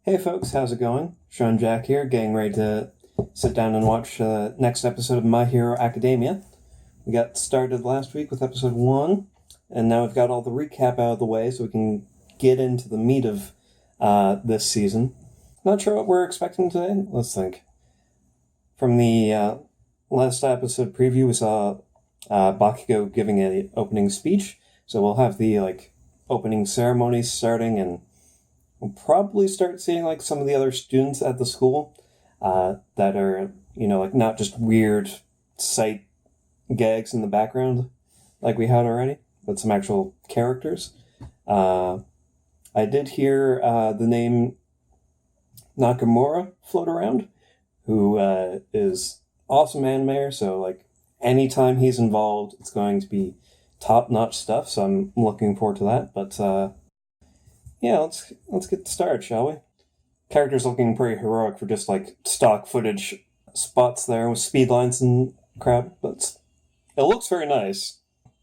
Hey folks, how's it going? Sean Jack here, getting ready to sit down and watch the next episode of My Hero Academia. We got started last week with episode 1, and now we've got all the recap out of the way so we can get into the meat of this season. Not sure what we're expecting today. Let's think. From the last episode preview, we saw Bakugo giving an opening speech, so we'll have the opening ceremony starting, and we'll probably start seeing some of the other students at the school that are not just weird sight gags in the background like we had already, but some actual characters. I did hear the name Nakamura float around, who is awesome animator, so anytime he's involved, it's going to be top-notch stuff, so I'm looking forward to that. But yeah, let's get started, shall we? Characters looking pretty heroic for just stock footage spots there with speed lines and crap, but it looks very nice.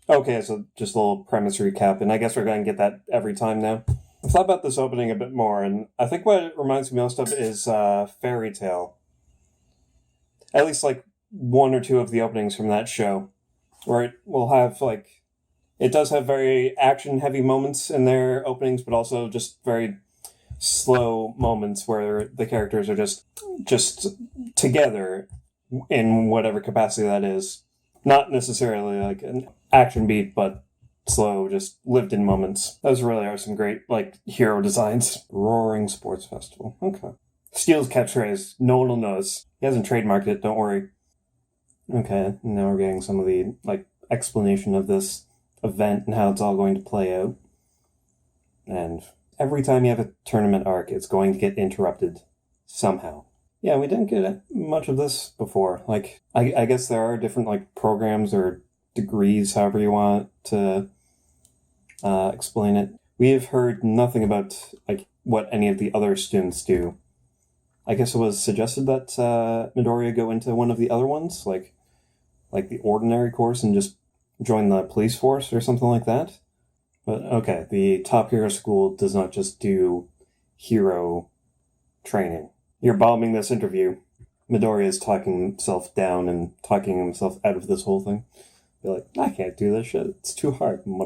Okay, so just a little premise recap, and I guess we're going to get that every time now. I've thought about this opening a bit more, and I think what it reminds me most of is Fairy Tail. At least one or two of the openings from that show, where it will have it does have very action-heavy moments in their openings, but also just very slow moments where the characters are just together in whatever capacity that is. Not necessarily an action beat, but slow, just lived-in moments. Those really are some great hero designs. Roaring Sports Festival. Okay. Steel's catchphrase. No one will notice. He hasn't trademarked it. Don't worry. Okay. Now we're getting some of the explanation of this event and how it's all going to play out. And every time you have a tournament arc, it's going to get interrupted somehow. Yeah, we didn't get much of this before. I guess there are different programs or degrees, however you want to explain it. We have heard nothing about what any of the other students do. I guess it was suggested that Midoriya go into one of the other ones, like the ordinary course, and just join the police force or something like that. But okay, the Top Hero School does not just do hero training. You're bombing this interview. Midoriya is talking himself down and talking himself out of this whole thing. You're I can't do this shit. It's too hard. And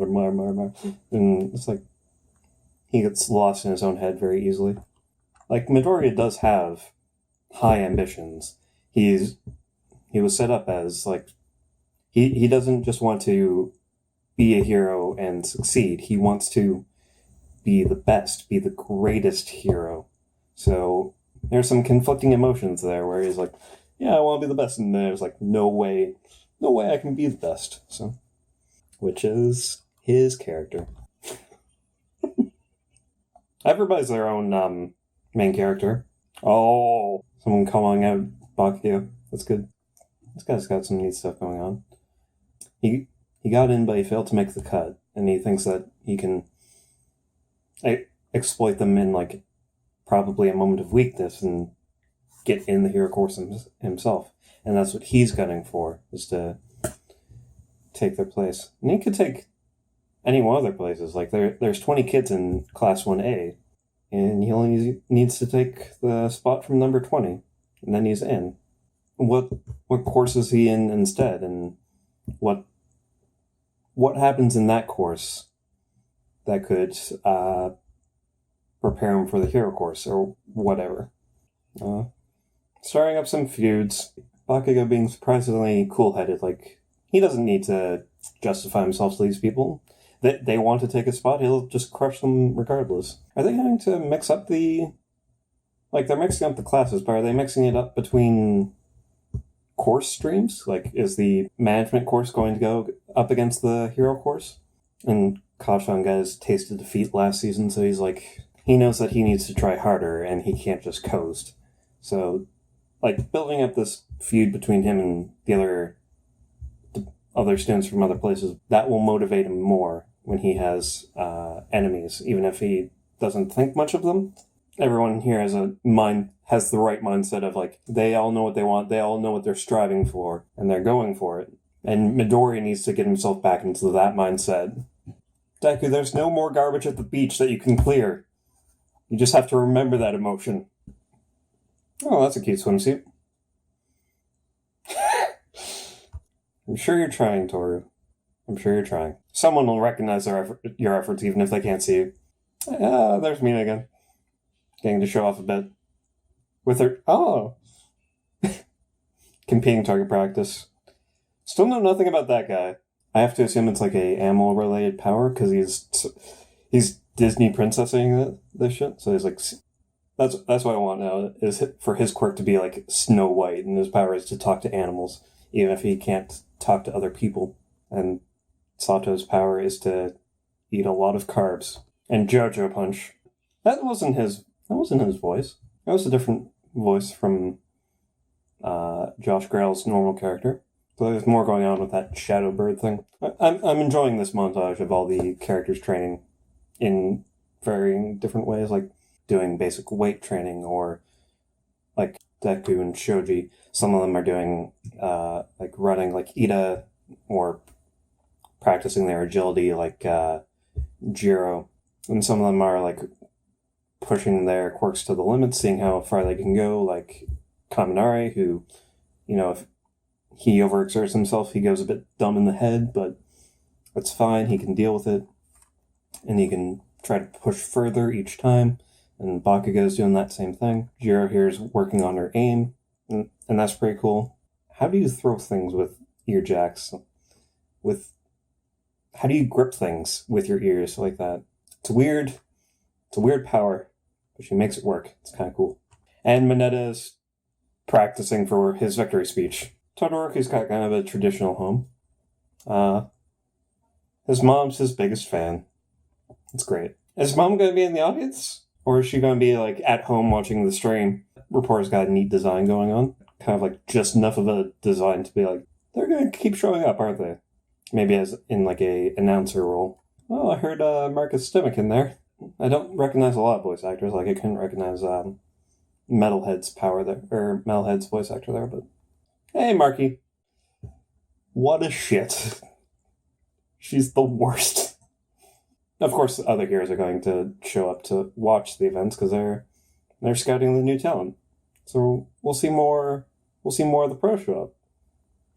it's he gets lost in his own head very easily. Midoriya does have high ambitions. He was set up as he doesn't just want to be a hero and succeed. He wants to be the best, be the greatest hero. So there's some conflicting emotions there where he's yeah, I want to be the best, and there's no way I can be the best. So, which is his character. Everybody's their own main character. Oh, someone calling out Bakugo. That's good. This guy's got some neat stuff going on. He got in, but he failed to make the cut, and he thinks that he can exploit them in probably a moment of weakness and get in the hero course himself. And that's what he's gunning for, is to take their place. And he could take any one of their places. There's 20 kids in Class 1A, and he only needs to take the spot from number 20, and then he's in. What course is he in instead, and what happens in that course that could prepare him for the hero course or whatever? Starting up some feuds. Bakugo being surprisingly cool-headed. He doesn't need to justify himself to these people. They want to take a spot, he'll just crush them regardless. Are they going to mix up they're mixing up the classes, but are they mixing it up between course streams? Is the management course going to go up against the hero course? And Kachan got his taste of defeat last season, so he's he knows that he needs to try harder, and he can't just coast. So, building up this feud between him and the other students from other places, that will motivate him more when he has enemies, even if he doesn't think much of them. Everyone here has the right mindset of they all know what they want, they all know what they're striving for, and they're going for it. And Midoriya needs to get himself back into that mindset. Deku, there's no more garbage at the beach that you can clear. You just have to remember that emotion. Oh, that's a cute swimsuit. I'm sure you're trying, Toru. I'm sure you're trying. Someone will recognize your efforts even if they can't see you. Ah, there's Mina again. Getting to show off a bit. With her... Oh! Competing target practice. Still know nothing about that guy. I have to assume it's like a animal-related power, because he's Disney princessing this shit. So he's like... That's what I want now, is for his quirk to be like Snow White, and his power is to talk to animals, even if he can't talk to other people. And Sato's power is to eat a lot of carbs. And JoJo Punch. That wasn't his voice. That was a different voice from Josh Grell's normal character. So there's more going on with that Shadow Bird thing. I'm enjoying this montage of all the characters training in varying different ways, like doing basic weight training, or like Deku and Shoji. Some of them are doing like running like Ida, or practicing their agility like Jiro. And some of them are like pushing their quirks to the limit, seeing how far they can go, like Kaminari, who, if he overexerts himself, he goes a bit dumb in the head, but that's fine, he can deal with it, and he can try to push further each time, and Bakugo's doing that same thing. Jiro here is working on her aim, and that's pretty cool. How do you throw things with ear jacks? How do you grip things with your ears like that? It's a weird power, but she makes it work. It's kind of cool. And Mineta is practicing for his victory speech. Todoroki's got kind of a traditional home. His mom's his biggest fan. It's great. Is Mom going to be in the audience? Or is she going to be like at home watching the stream? Reporter's got a neat design going on. Kind of like just enough of a design to be like, they're going to keep showing up, aren't they? Maybe as in like a announcer role. Oh, I heard Marcus Stimmick in there. I don't recognize a lot of voice actors. Like I couldn't recognize Metalhead's Metalhead's voice actor there, but hey, Marky. What a shit. She's the worst. Of course, the other heroes are going to show up to watch the events because they're scouting the new talent. So we'll see more. We'll see more of the pros show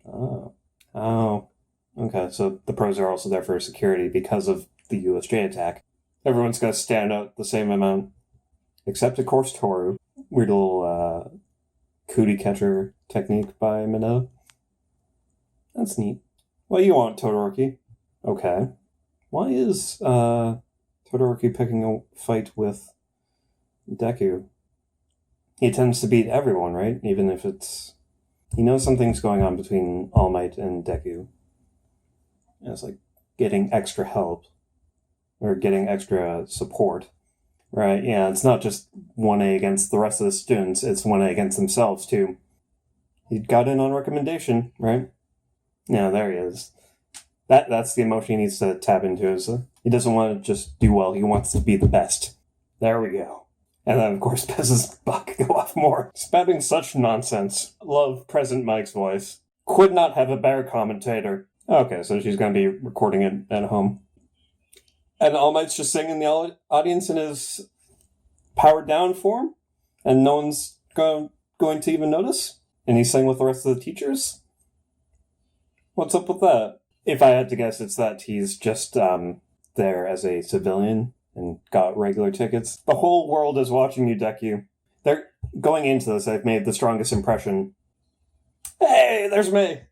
up. Oh. Okay, so the pros are also there for security because of the USJ attack. Everyone's going to stand out the same amount, except of course Toru. Weird little cootie catcher technique by Mineta. That's neat. What do you want, Todoroki? Okay. Why is Todoroki picking a fight with Deku? He tends to beat everyone, right? Even if it's... He knows something's going on between All Might and Deku. It's like getting extra help. Or getting extra support. Right, yeah, it's not just 1A against the rest of the students, it's 1A against themselves, too. He got in on recommendation, right? Yeah, there he is. That's the emotion he needs to tap into. Is he doesn't want to just do well, he wants to be the best. There we go. And then, of course, Pez's buck go off more. Spouting such nonsense. Love President Mike's voice. Could not have a better commentator. Okay, so she's going to be recording it at home. And All Might's just singing in the audience in his powered down form, and no one's going to even notice. And he's singing with the rest of the teachers. What's up with that? If I had to guess, it's that he's just there as a civilian and got regular tickets. The whole world is watching you, Deku. They're going into this. I've made the strongest impression. Hey, there's Mei.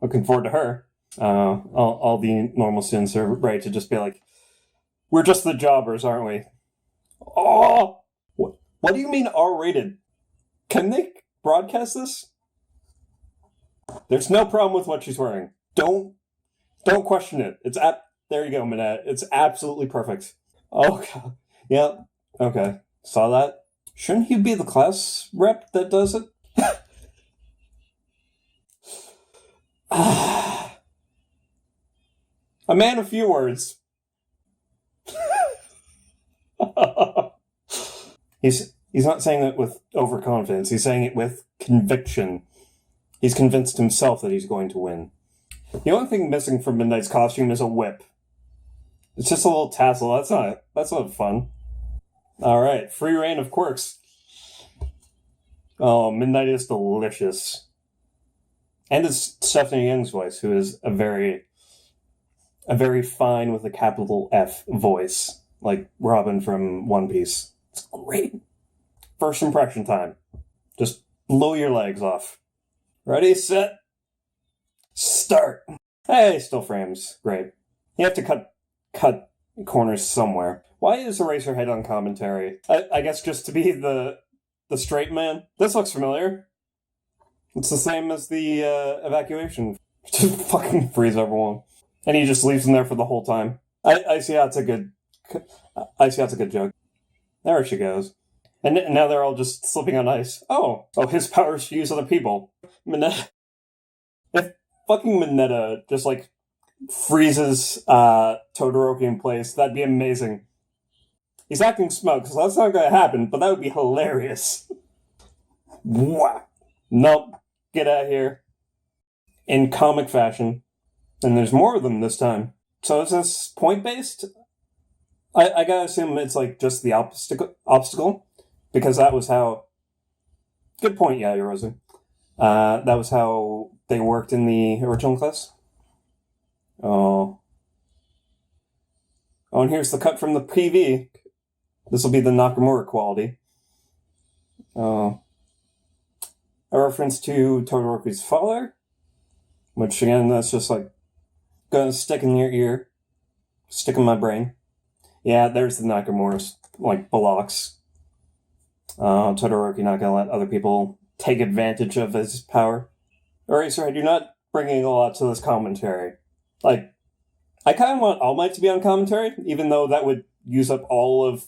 Looking forward to her. All the normal students are ready to just be like, we're just the jobbers, aren't we? Oh! What do you mean R-rated? Can they broadcast this? There's no problem with what she's wearing. Don't question it. There you go, Minette. It's absolutely perfect. Oh, God. Yeah. Okay. Saw that. Shouldn't he be the class rep that does it? A man of few words. He's not saying it with overconfidence. He's saying it with conviction. He's convinced himself that he's going to win. The only thing missing from Midnight's costume is a whip. It's just a little tassel. That's not fun. Alright, free reign of quirks. Oh, Midnight is delicious. And it's Stephanie Young's voice, who is a very fine with a capital F voice, like Robin from One Piece. It's great. First impression time. Just blow your legs off. Ready, set, start. Hey, still frames. Great. You have to cut corners somewhere. Why is Eraserhead on commentary? I guess just to be the straight man. This looks familiar. It's the same as the evacuation. Just fucking freeze everyone. And he just leaves them there for the whole time. Icy Hot's a good joke. There she goes. And now they're all just slipping on ice. Oh, his powers to use other people. Mineta. If fucking Mineta just, like, freezes Todoroki in place, that'd be amazing. He's acting smug, so that's not gonna happen, but that would be hilarious. Wow. Nope. Get out of here. In comic fashion. And there's more of them this time. So is this point-based? I gotta assume it's, like, just the obstacle. Because that was how... Good point, yeah, Rosie. That was how they worked in the original class. Oh, and here's the cut from the PV. This will be the Nakamura quality. A reference to Todoroki's father, which again, that's just like gonna stick in your ear, stick in my brain. Yeah, there's the Nakamura's like blocks. Todoroki not gonna let other people take advantage of his power. Eraserhead, you're not bringing a lot to this commentary. Like, I kind of want All Might to be on commentary, even though that would use up all of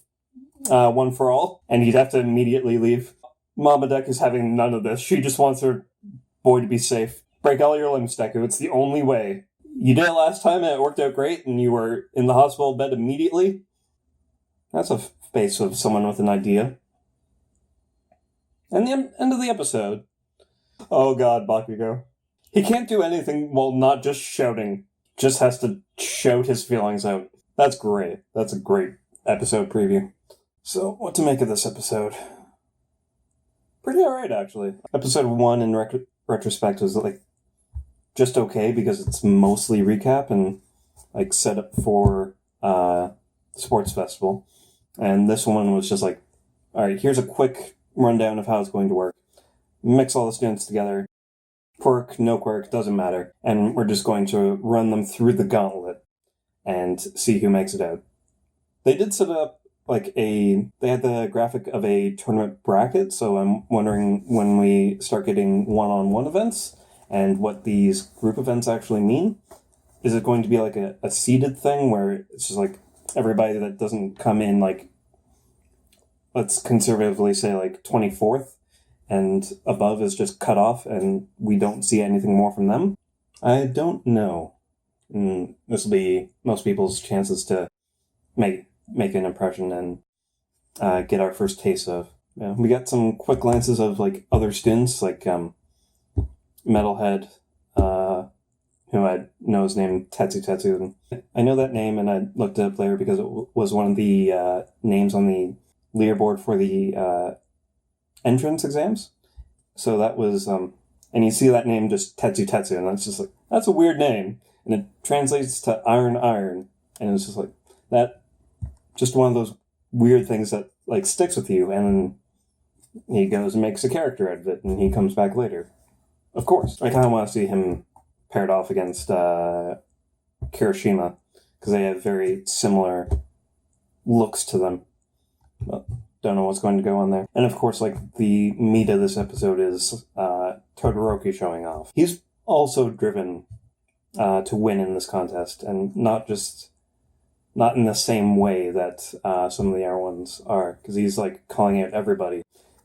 One for All, and he'd have to immediately leave. Mama Deck is having none of this. She just wants her boy to be safe. Break all your limbs, Deku. It's the only way. You did it last time, and it worked out great, and you were in the hospital bed immediately. That's a face of someone with an idea. And the end of the episode. Oh god, Bakugo. He can't do anything while not just shouting. Just has to shout his feelings out. That's great. That's a great episode preview. So, what to make of this episode? Pretty alright, actually. Episode 1, in retrospect, was, like, just okay, because it's mostly recap and, like, set up for sports festival. And this one was just like, alright, here's a quick rundown of how it's going to work. Mix all the students together. Quirk, no quirk, doesn't matter. And we're just going to run them through the gauntlet and see who makes it out. They did set up they had the graphic of a tournament bracket, so I'm wondering when we start getting one-on-one events and what these group events actually mean. Is it going to be like a seeded thing where it's just like everybody that doesn't come in, like, let's conservatively say like 24th and above is just cut off and we don't see anything more from them? I don't know. This will be most people's chances to make an impression and get our first taste of. Yeah, we got some quick glances of like other students, like Metalhead, who I know is named Tetsu. I know that name, and I looked it up later because it was one of the names on the leaderboard for the entrance exams. So that was, and you see that name just Tetsu, and that's just like, that's a weird name. And it translates to iron, and it's just like, that, just one of those weird things that, like, sticks with you, and then he goes and makes a character out of it, and he comes back later. Of course. I kind of want to see him paired off against Kirishima, because they have very similar looks to them. But don't know what's going to go on there. And of course, like, the meat of this episode is Todoroki showing off. He's also driven to win in this contest, and not in the same way that some of the other ones are, because he's like calling out everybody.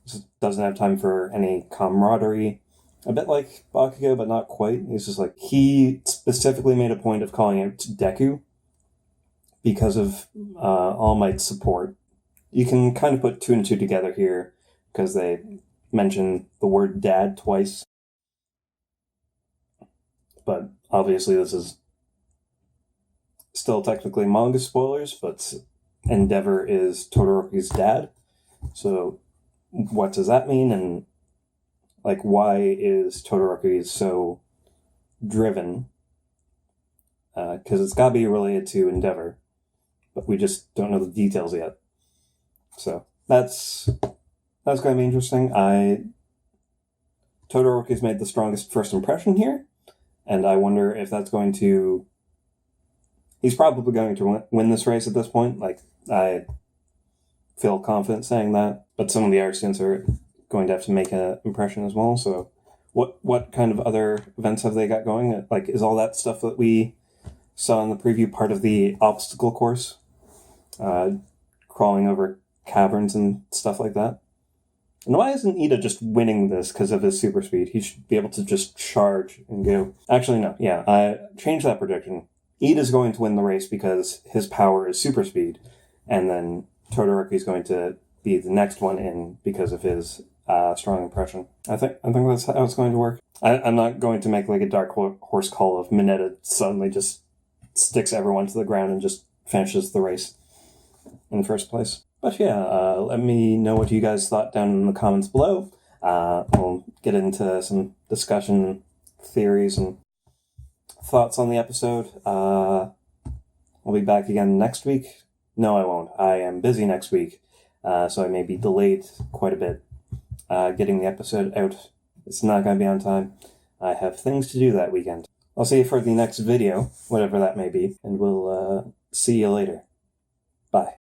Just doesn't have time for any camaraderie. A bit like Bakugo, but not quite. He's just like, he specifically made a point of calling out Deku because of All Might's support. You can kind of put two and two together here, because they mention the word dad twice. But obviously this is still technically manga spoilers, but Endeavor is Todoroki's dad. So what does that mean? And like, why is Todoroki so driven? Because it's got to be related to Endeavor, but we just don't know the details yet. So that's going to be interesting. Todoroki's made the strongest first impression here, and I wonder if that's going to... He's probably going to win this race at this point. Like, I feel confident saying that, but some of the other students are going to have to make an impression as well. So what kind of other events have they got going? Like, is all that stuff that we saw in the preview part of the obstacle course? Crawling over caverns and stuff like that? And why isn't Ida just winning this because of his super speed? He should be able to just charge and go. Actually, no. Yeah, I changed that prediction. Ida's going to win the race because his power is super speed, and then Todoroki's going to be the next one in because of his strong impression. I think that's how it's going to work. I'm not going to make like a dark horse call of Mineta suddenly just sticks everyone to the ground and just finishes the race in the first place. But yeah, let me know what you guys thought down in the comments below. We'll get into some discussion, theories, and thoughts on the episode. I'll be back again next week. No, I won't. I am busy next week, so I may be delayed quite a bit getting the episode out. It's not going to be on time. I have things to do that weekend. I'll see you for the next video, whatever that may be, and we'll see you later. Bye.